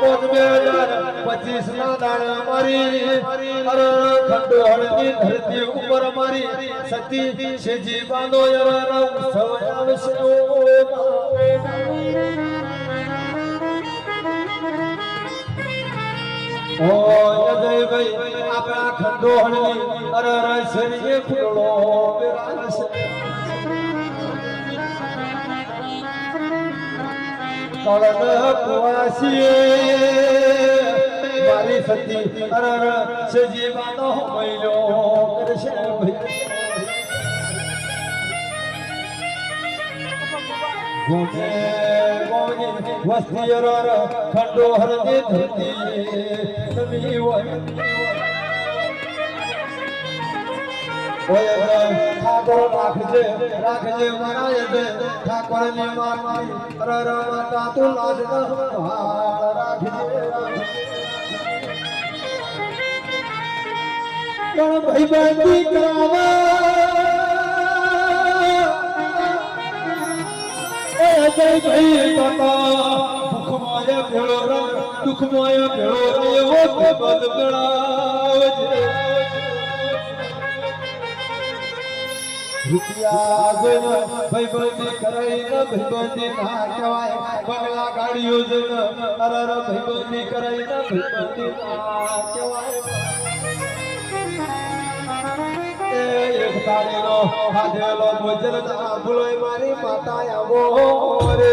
5/2025 ના દાડે મારી ખંડોળની ધરતી ઉપર મારી સતી શેજી બાંધો ઉત્સવ આવશે ઓ અજયભાઈ આપણા ખંડોળની શરીરે ફૂલો બિરાજશે કળદ કુવાસીએ મારી સતી શેજી બાંધો મહિલો કરશે ગોગે ગોગે વસ્તી ખંડોહર ની ધરતી નમી હોય ઠાકોર રાખજે મારા ઠાકોર ની મારી માતા તું લાજ રાખજે પણ ભાઈ ભાઈ દુઃખમાય ભેળો એવો બદ ગણાવજે રૂપિયા જોઈને ભાઈબંધી કરાઈને ભાઈબંધી ના કહેવાય બંગલા ગાડીઓ જોઈને ભાઈબંધી કરાઈને ભાઈબંધી ના કહેવાય એક તારીનો હાથેલો મોજર ના ભૂલોય મારી માતા આવો રે